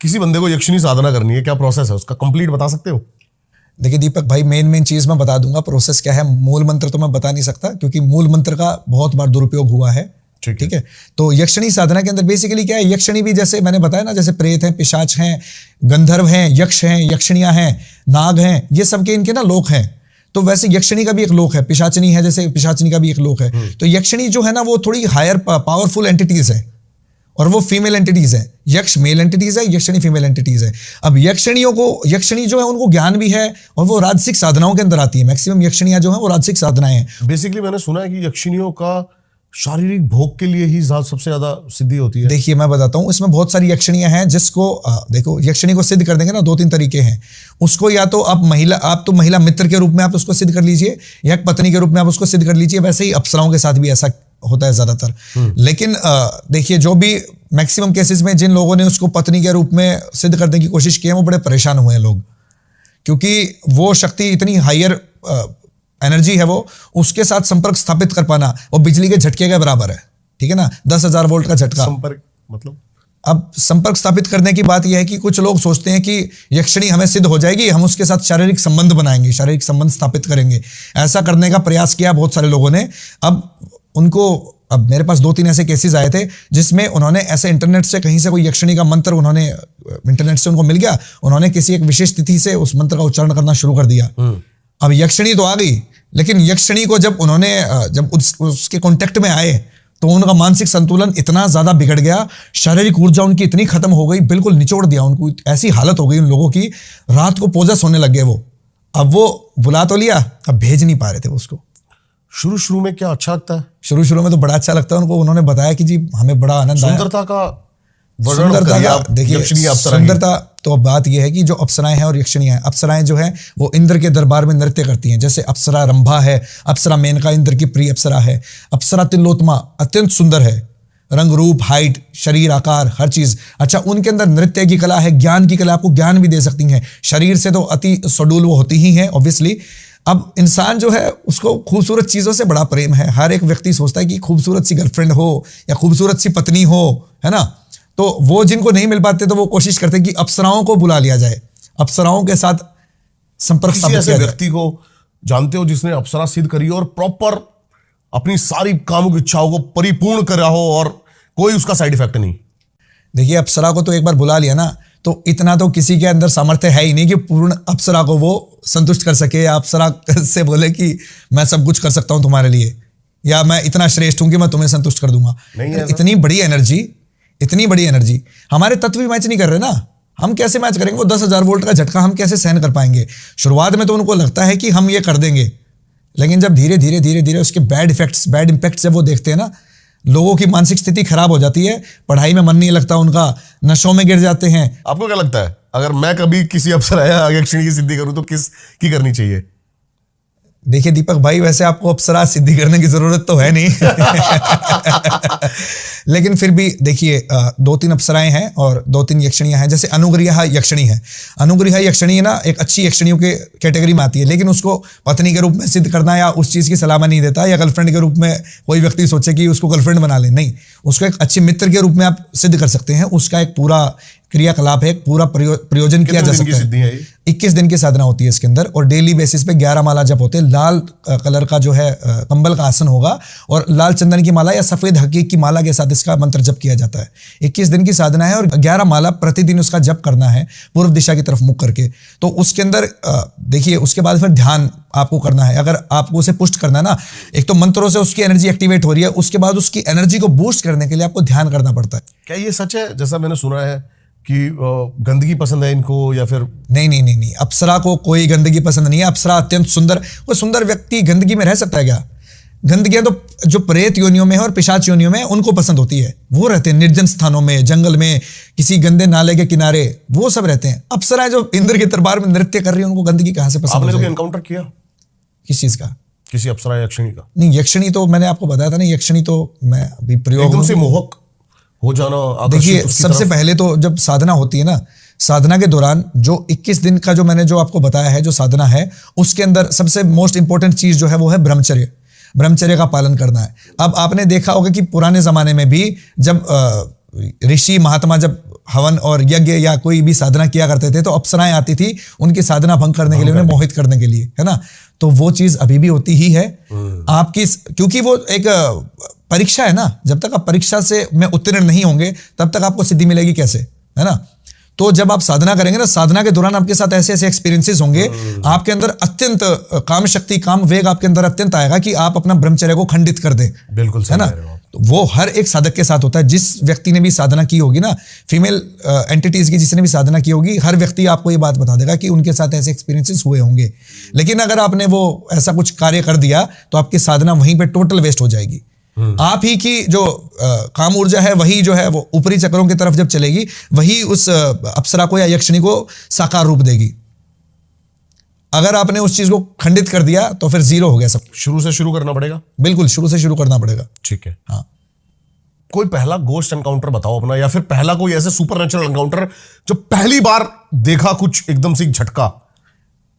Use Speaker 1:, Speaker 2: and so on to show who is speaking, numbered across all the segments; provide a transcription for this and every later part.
Speaker 1: किसी बंदे को यक्षिणी साधना करनी है, क्या प्रोसेस है उसका, कंप्लीट बता सकते हो?
Speaker 2: देखिए दीपक भाई, मेन चीज मैं बता दूंगा, प्रोसेस क्या है। मूल मंत्र तो मैं बता नहीं सकता क्योंकि मूल मंत्र का बहुत बार दुरुपयोग हुआ है। ठीक है। तो यक्षिणी साधना के अंदर बेसिकली क्या है, यक्षिणी भी जैसे मैंने बताया ना, जैसे प्रेत हैं, पिशाच हैं, गंधर्व हैं, यक्ष हैं, यक्षिणियां हैं, नाग हैं, ये सबके इनके ना लोक हैं। तो वैसे यक्षिणी का भी एक लोक है, पिशाचनी है, जैसे पिशाचनी का भी एक लोक है। तो यक्षिणी जो है ना वो थोड़ी हायर पावरफुल एंटिटीज है और वो फीमेल एंटिटीज है। यक्ष मेल एंटिटीज है, यक्षिणी फीमेल एंटिटीज है। अब यक्षिणी जो है उनको ज्ञान भी है और वो राजसिक साधनाओं के अंदर आती है। मैक्सिमम यक्षिणियां जो है वो राजसिक साधनाएं हैं।
Speaker 1: बेसिकली मैंने सुना है कि यक्षिणियों का शारीरिक भोग के लिए ही सबसे ज्यादा सिद्धि होती है।
Speaker 2: देखिए मैं बताता हूँ, इसमें बहुत सारी यक्षिणियां हैं जिसको देखो, यक्षिणी को सिद्ध कर देंगे ना, 2-3 तरीके हैं उसको। या तो आप महिला मित्र के रूप में आप उसको सिद्ध कर लीजिए, या पत्नी के रूप में आप उसको सिद्ध कर लीजिए। वैसे ही अप्सराओं के साथ भी ऐसा होता है ज्यादातर। लेकिन देखिए, जो भी मैक्सिमम केसेस में जिन लोगों ने उसको पत्नी के रूप में सिद्ध करने की कोशिश की है वो बड़े परेशान हुए हैं लोग, क्योंकि वो शक्ति इतनी हायर एनर्जी है, वो उसके साथ संपर्क स्थापित कर पाना वो बिजली के झटके के बराबर है। ठीक है ना, 10,000 वोल्ट का झटका।
Speaker 1: संपर्क मतलब,
Speaker 2: अब संपर्क स्थापित करने की बात यह है कि कुछ लोग सोचते हैं कि यक्षिणी हमें सिद्ध हो जाएगी, हम उसके साथ शारीरिक संबंध बनाएंगे, शारीरिक संबंध स्थापित करेंगे। ऐसा करने का प्रयास किया बहुत सारे लोगों ने। अब मेरे पास 2-3 ऐसे केसेस आए थे जिसमें उन्होंने ऐसे इंटरनेट से कहीं से कोई यक्षिणी का मंत्र उन्होंने इंटरनेट से उनको मिल गया, उन्होंने किसी एक विशेष तिथि से उस मंत्र का उच्चारण करना शुरू कर दिया। अब यक्षिणी तो आ गई, लेकिन यक्षिणी को जब उसके कांटेक्ट में आए तो उनका मानसिक संतुलन इतना ज्यादा बिगड़ गया, शारीरिक ऊर्जा उनकी इतनी खत्म हो गई, बिल्कुल निचोड़ दिया उनको। ऐसी हालत हो गई उन लोगों की, रात को पोजेस होने लग गए वो। अब वो बुला तो लिया, अब भेज नहीं पा रहे थे उसको।
Speaker 1: शुरू में क्या अच्छा लगता है?
Speaker 2: शुरू में तो बड़ा अच्छा लगता है उनको। उन्होंने बताया कि जी हमें बड़ा आनंद आया।
Speaker 1: सुंदरता का
Speaker 2: देखिए, सुंदरता तो बात यह है कि जो अप्सराएं हैं और यक्षिणियां हैं, अप्सराएं जो हैं वो इंद्र के दरबार में नृत्य करती हैं। जैसे अप्सरा रंभा है, अप्सरा मेनका इंद्र की प्रिय अप्सरा है, अप्सरा तिलोत्तमा अत्यंत सुंदर है, रंग रूप, हाइट, शरीर, आकार, हर चीज। अच्छा, उनके अंदर नृत्य की कला है, ज्ञान की कला, आपको ज्ञान भी दे सकती हैं। शरीर से तो अति सडूल वो होती ही हैं ऑब्वियसली। अब इंसान जो है उसको खूबसूरत चीजों से बड़ा प्रेम है। हर एक व्यक्ति सोचता है कि खूबसूरत सी गर्लफ्रेंड हो या खूबसूरत सी पत्नी हो, है ना। तो वो जिनको नहीं मिल पाते तो वो कोशिश करते हैं कि अप्सराओं को बुला लिया जाए, अप्सराओं के साथ संपर्क स्थापित किया जाए।
Speaker 1: व्यक्ति को जानते हो जिसने अप्सरा सिद्ध करी और प्रॉपर अपनी सारी कामुक इच्छाओं को परिपूर्ण करा हो और कोई उसका साइड इफेक्ट नहीं?
Speaker 2: देखिए, अप्सरा को तो एक बार बुला लिया ना, तो इतना तो किसी के अंदर सामर्थ्य है ही नहीं कि पूर्ण अप्सरा को वो संतुष्ट कर सके, या अप्सरा से बोले कि मैं सब कुछ कर सकता हूं तुम्हारे लिए, या मैं इतना श्रेष्ठ हूं कि मैं तुम्हें संतुष्ट कर दूंगा। इतनी बड़ी एनर्जी हमारे तत्व भी मैच नहीं कर रहे ना। हम कैसे मैच करेंगे? वो 10,000 वोल्ट का झटका हम कैसे सहन कर पाएंगे? शुरुआत में तो उनको लगता है कि हम ये कर देंगे, लेकिन जब धीरे धीरे उसके बैड इम्पैक्ट जब वो देखते हैं ना, लोगों की मानसिक स्थिति खराब हो जाती है, पढ़ाई में मन नहीं लगता उनका, नशों में गिर जाते हैं।
Speaker 1: आपको क्या लगता है, अगर मैं कभी किसी अप्सरा या यक्षिणी की सिद्धि करूं तो किस की करनी चाहिए?
Speaker 2: देखिए दीपक भाई, वैसे आपको अप्सरा सिद्धि करने की जरूरत तो है नहीं लेकिन फिर भी देखिए, 2-3 अप्सराएं हैं और 2-3 यक्षिणियां हैं। जैसे अनुग्रहा यक्षिणी है। अनुग्रहा यक्षिणी ना एक अच्छी यक्षिणियों के कैटेगरी में आती है, लेकिन उसको पत्नी के रूप में सिद्ध करना या उस चीज की सलाह में नहीं देता, या गर्लफ्रेंड के रूप में कोई व्यक्ति सोचे कि उसको गर्लफ्रेंड बना ले, नहीं, उसको एक अच्छे मित्र के रूप में आप सिद्ध कर सकते हैं। उसका एक पूरा क्रियाकलाप है, पूरा प्रयोजन किया जा सकता है। 21 दिन की साधना होती है इसके अंदर, और डेली बेसिस पे 11 माला जप होते हैं। लाल कलर का जो है कंबल का आसन होगा, और लाल चंदन की माला या सफेद हकीक की माला के साथ इसका मंत्र जप किया जाता है। 21 दिन की साधना है और 11 माला प्रतिदिन उसका जप करना है, पूर्व दिशा की तरफ मुख करके। तो उसके अंदर देखिए, उसके बाद फिर ध्यान आपको करना है। अगर आपको उसे पुष्ट करना है ना, एक तो मंत्रों से उसकी एनर्जी एक्टिवेट हो रही है, उसके बाद उसकी एनर्जी को बूस्ट करने के लिए आपको ध्यान करना पड़ता है।
Speaker 1: क्या ये सच है, जैसा मैंने सुना है कि गंदगी पसंद है इनको, या फिर?
Speaker 2: नहीं, अप्सरा को कोई गंदगी पसंद नहीं है। अप्सरा अत्यंत सुंदर, कोई सुंदर व्यक्ति गंदगी में रह सकता है क्या? गंदगियां तो जो प्रेत योनियों में है और पिशाच योनियों में उनको पसंद होती है, वो रहते हैं निर्जन स्थानों में, जंगल में, किसी गंदे नाले के किनारे, वो सब रहते हैं। अप्सराएं जो इंद्र के दरबार में नृत्य कर रही है, उनको गंदगी कहां से पसंद?
Speaker 1: आपने कभी एनकाउंटर किया
Speaker 2: किस चीज का?
Speaker 1: किसी अप्सरा या यक्षिणी का?
Speaker 2: नहीं, यक्षिणी तो मैंने आपको बताया था ना, यक्षिणी तो मैं अभी प्रयोग
Speaker 1: एकदम से मोहक हो जाना।
Speaker 2: देखिए, सबसे पहले तो जब साधना होती है ना, साधना के दौरान जो 21 दिन का जो मैंने जो आपको बताया है जो साधना है, उसके अंदर सबसे मोस्ट इंपॉर्टेंट चीज जो है वो है ब्रह्मचर्य का पालन करना है। अब आपने देखा होगा कि पुराने जमाने में भी जब ऋषि महात्मा जब हवन और यज्ञ या कोई भी साधना किया करते थे तो अप्सराएं आती थी उनकी साधना भंग करने के लिए, उन्हें मोहित करने के लिए, है ना। तो वो चीज अभी भी होती ही है आपकी, क्योंकि वो एक परीक्षा है ना। जब तक आप परीक्षा से में उत्तीर्ण नहीं होंगे तब तक आपको सिद्धि मिलेगी कैसे, है ना। तो जब आप साधना करेंगे ना, साधना के दौरान आपके साथ ऐसे ऐसे एक्सपीरियंसेस होंगे, आपके अंदर अत्यंत काम शक्ति, काम वेग आपके अंदर अत्यंत आएगा कि आप अपना ब्रह्मचर्य को खंडित कर दें।
Speaker 1: बिल्कुल
Speaker 2: है ना। तो वो हर एक साधक के साथ होता है। जिस व्यक्ति ने भी साधना की होगी ना, फीमेल एंटिटीज की जिसने भी साधना की होगी, हर व्यक्ति आपको ये बात बता देगा कि उनके साथ ऐसे एक्सपीरियंसेस हुए होंगे। लेकिन अगर आपने वो ऐसा कुछ कार्य कर दिया तो आपकी साधना वहीं पे टोटल वेस्ट हो जाएगी। आप ही की जो काम ऊर्जा है वही जो है वो ऊपरी चक्रों की तरफ जब चलेगी, वही उस अप्सरा को या यक्षिणी को साकार रूप देगी। अगर आपने उस चीज को खंडित कर दिया तो फिर जीरो हो गया सब।
Speaker 1: शुरू से शुरू करना पड़ेगा।
Speaker 2: बिल्कुल शुरू से शुरू करना पड़ेगा।
Speaker 1: ठीक है।
Speaker 2: हाँ।
Speaker 1: कोई पहला गोस्ट एनकाउंटर बताओ अपना, या फिर पहला कोई ऐसे सुपरनेचुरल एनकाउंटर जो पहली बार देखा, कुछ एकदम से झटका।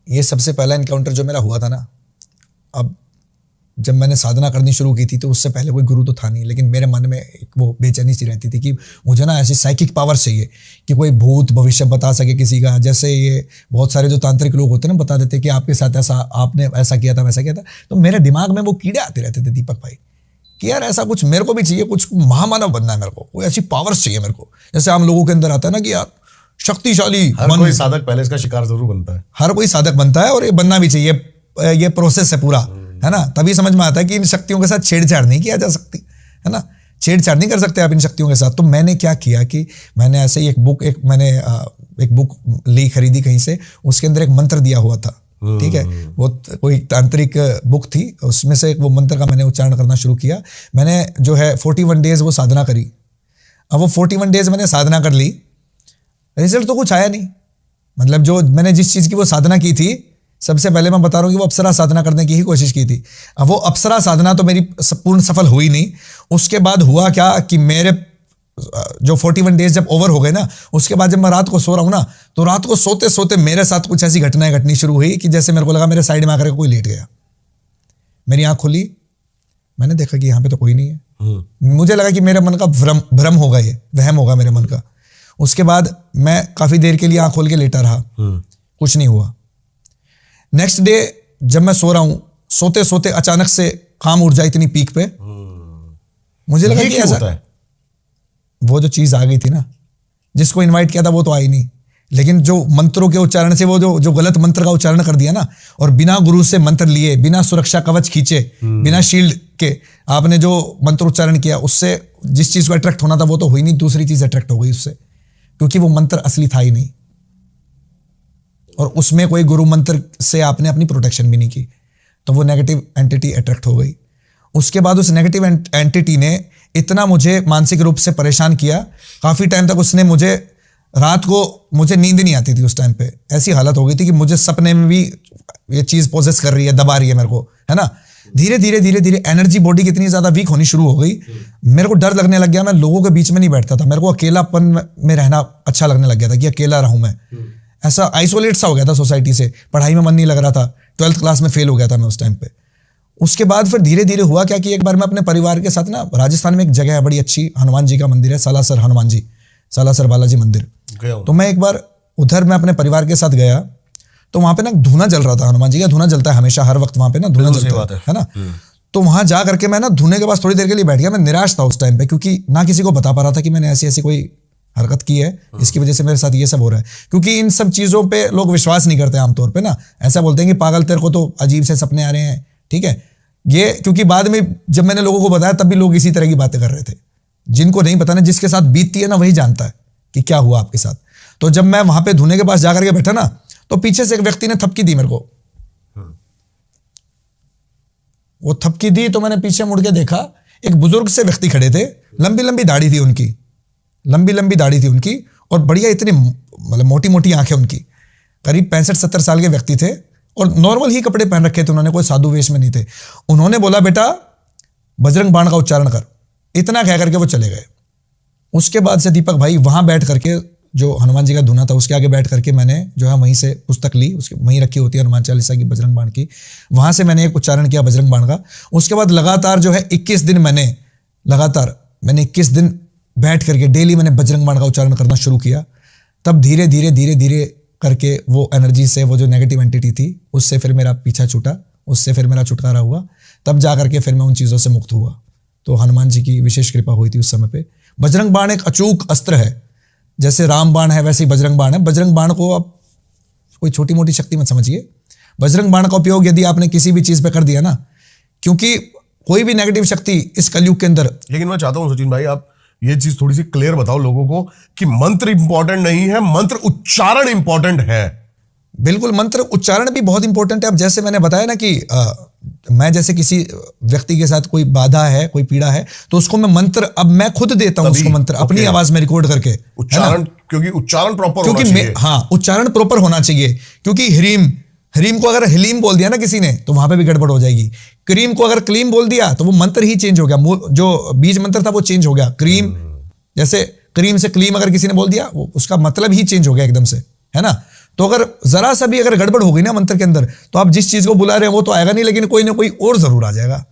Speaker 2: ये सबसे पहला एनकाउंटर जो मेरा हुआ था ना, अब जब मैंने साधना करनी शुरू की थी तो उससे पहले कोई गुरु तो था नहीं, लेकिन मेरे मन में एक वो बेचैनी सी रहती थी कि मुझे ना ऐसी साइकिक पावर चाहिए कि कोई भूत भविष्य बता सके किसी का। जैसे ये बहुत सारे जो तांत्रिक लोग होते हैं ना, बता देते कि आपके साथ ऐसा, आपने ऐसा किया था, वैसा किया था। तो मेरे दिमाग में वो कीड़े आते रहते थे दीपक भाई कि यार ऐसा कुछ मेरे को भी चाहिए, कुछ महामानव बनना है मेरे को, कोई ऐसी पावर्स चाहिए मेरे को। जैसे आम लोगों के अंदर आता है ना कि यार शक्तिशाली,
Speaker 1: हर कोई साधक पहले इसका शिकार जरूर बनता है।
Speaker 2: हर कोई साधक बनता है और ये बनना भी चाहिए। ये प्रोसेस है पूरा, है ना। तभी समझ में आता है कि इन शक्तियों के साथ छेड़छाड़ नहीं किया जा सकती, है ना। छेड़छाड़ नहीं कर सकते आप इन शक्तियों के साथ। तो मैंने क्या किया कि मैंने ऐसे ही मैंने एक बुक ली, खरीदी कहीं से, उसके अंदर एक मंत्र दिया हुआ था। ठीक है, वो कोई तांत्रिक बुक थी, उसमें से वो मंत्र का मैंने उच्चारण करना शुरू किया। मैंने जो है 41 डेज वो साधना करी। अब वो 41 डेज मैंने साधना कर ली, रिजल्ट तो कुछ आया नहीं। मतलब जो मैंने जिस चीज की वो साधना की थी, सबसे पहले मैं बता रहा हूँ कि वो अप्सरा साधना करने की ही कोशिश की थी। अब वो अप्सरा साधना तो मेरी पूर्ण सफल हुई नहीं। उसके बाद हुआ क्या कि मेरे जो 41 डेज जब ओवर हो गए ना, उसके बाद जब मैं रात को सो रहा हूँ ना, तो रात को सोते सोते मेरे साथ कुछ ऐसी घटनाएं घटनी शुरू हुई कि जैसे मेरे को लगा मेरे साइड में आकर कोई लेट गया। मेरी आंख खुली, मैंने देखा कि यहाँ पे तो कोई नहीं है। मुझे लगा कि मेरे मन का भ्रम होगा, ये वहम होगा मेरे मन का। उसके बाद मैं काफी देर के लिए आंख खोल के लेटा रहा, कुछ नहीं हुआ। नेक्स्ट डे जब मैं सो रहा हूं, सोते सोते अचानक से काम ऊर्जा इतनी पीक पे, मुझे लगा कि ऐसा है। वो जो चीज आ गई थी ना, जिसको इनवाइट किया था वो तो आई नहीं, लेकिन जो मंत्रों के उच्चारण से वो जो गलत मंत्र का उच्चारण कर दिया ना, और बिना गुरु से मंत्र लिए, बिना सुरक्षा कवच खींचे, बिना शील्ड के आपने जो मंत्र उच्चारण किया, उससे जिस चीज को अट्रैक्ट होना था वो तो हुई नहीं, दूसरी चीज अट्रैक्ट हो गई उससे, क्योंकि वो मंत्र असली था ही नहीं। और उसमें कोई गुरु मंत्र से आपने अपनी प्रोटेक्शन भी नहीं की, तो वो नेगेटिव एंटिटी अट्रैक्ट हो गई। उसके बाद उस नेगेटिव एंटिटी ने इतना मुझे मानसिक रूप से परेशान किया, काफी टाइम तक उसने मुझे, रात को मुझे नींद नहीं आती थी उस टाइम पे। ऐसी हालत हो गई थी कि मुझे सपने में भी ये चीज पोजेस कर रही है, दबा रही है मेरे को, है ना। धीरे धीरे एनर्जी बॉडी की इतनी ज्यादा वीक होनी शुरू हो गई, मेरे को डर लगने लग गया। मैं लोगों के बीच में नहीं बैठता था, मेरे को अकेलापन में रहना अच्छा लगने लग गया था कि अकेला रहूं मैं। ऐसा आइसोलेट सा हो गया था सोसाइटी से, पढ़ाई में मन नहीं लग रहा था, 12th क्लास में फेल हो गया था मैं उस टाइम पे। उसके बाद फिर धीरे धीरे हुआ क्या कि एक बार मैं अपने परिवार के साथ ना, राजस्थान में एक जगह है बड़ी अच्छी, हनुमान जी का मंदिर है, सालासर हनुमान जी, सालासर बालाजी मंदिर। तो मैं एक बार उधर मैं अपने परिवार के साथ गया, तो वहां पे ना धूना जल रहा था, हनुमान जी का धूना जलता है हमेशा, हर वक्त वहां पे ना धूना जलता है ना। तो वहां जा करके मैं ना धूने के पास थोड़ी देर के लिए बैठ गया। मैं निराश था उस टाइम पे, क्योंकि ना किसी को बता पा रहा था कि मैंने ऐसी ऐसी कोई हरकत की है, इसकी वजह से मेरे साथ ये सब हो रहा है। क्योंकि इन सब चीजों पे लोग विश्वास नहीं करते आमतौर पे ना, ऐसा बोलते हैं कि पागल तेरे को तो अजीब से सपने आ रहे हैं, ठीक है। ये क्योंकि बाद में जब मैंने लोगों को बताया तब भी लोग इसी तरह की बातें कर रहे थे। जिनको नहीं पता ना, जिसके साथ बीतती है ना वही जानता है कि क्या हुआ आपके साथ। तो जब मैं वहां पे धूने के पास जाकर के बैठा ना, तो पीछे से एक व्यक्ति ने थपकी दी मेरे को। वो थपकी दी तो मैंने पीछे मुड़ के देखा, एक बुजुर्ग से व्यक्ति खड़े थे, लंबी लंबी दाढ़ी थी उनकी, लंबी लंबी दाढ़ी थी उनकी, और बढ़िया इतनी मतलब मोटी मोटी आंखें उनकी। करीब 65-70 साल के व्यक्ति थे और नॉर्मल ही कपड़े पहन रखे थे उन्होंने, कोई साधु वेश में नहीं थे। उन्होंने बोला बेटा बजरंग बाण का उच्चारण कर, इतना कह करके वो चले गए। उसके बाद से दीपक भाई वहां बैठ करके, जो हनुमान जी का धुना था उसके आगे बैठ करके मैंने जो है वहीं से पुस्तक ली, उसकी वहीं रखी होती है हनुमान चालीसा की, बजरंग बाण की, वहां से मैंने एक उच्चारण किया बजरंग बाण का। उसके बाद लगातार जो है 21 दिन मैंने 21 दिन बैठ करके डेली मैंने बजरंग बाण का उच्चारण करना शुरू किया, तब धीरे धीरे धीरे धीरे करके वो एनर्जी से, वो जो नेगेटिव एंटिटी थी उससे फिर मेरा पीछा छूटा, उससे फिर मेरा छुटकारा हुआ, तब जा करके फिर मैं उन चीज़ों से मुक्त हुआ। तो हनुमान जी की विशेष कृपा हुई थी उस समय पे। बजरंग बाण एक अचूक अस्त्र है, जैसे राम बाण है वैसे ही बजरंग बाण है। बजरंग बाण को आप कोई छोटी मोटी शक्ति मत समझिए। बजरंग बाण का उपयोग यदि आपने किसी भी चीज़ पे कर दिया ना, क्योंकि कोई भी नेगेटिव शक्ति इस कलयुग के अंदर।
Speaker 1: लेकिन मैं चाहता हूं सचिन भाई, आप ये चीज थोड़ी सी क्लियर बताओ लोगों को कि मंत्र इंपॉर्टेंट नहीं है, मंत्र उच्चारण इंपॉर्टेंट है।
Speaker 2: बिल्कुल, मंत्र उच्चारण भी बहुत इंपॉर्टेंट है। अब जैसे मैंने बताया ना कि मैं जैसे किसी व्यक्ति के साथ कोई बाधा है, कोई पीड़ा है, तो उसको मैं मंत्र, अब मैं खुद देता हूं उसको मंत्र अपनी आवाज में रिकॉर्ड करके,
Speaker 1: उच्चारण, क्योंकि उच्चारण प्रॉपर होना चाहिए।
Speaker 2: हाँ, उच्चारण प्रॉपर होना चाहिए, क्योंकि हरीम को अगर हलीम बोल दिया ना किसी ने, तो वहां पे भी गड़बड़ हो जाएगी। क्रीम को अगर क्लीम बोल दिया तो वो मंत्र ही चेंज हो गया, जो बीज मंत्र था वो चेंज हो गया। क्रीम, जैसे क्रीम से क्लीम अगर किसी ने बोल दिया, वो उसका मतलब ही चेंज हो गया एकदम से, है ना। तो अगर जरा सा भी अगर गड़बड़ हो गई ना मंत्र के अंदर, तो आप जिस चीज को बुला रहे हैं वो तो आएगा नहीं, लेकिन कोई ना कोई और जरूर आ जाएगा।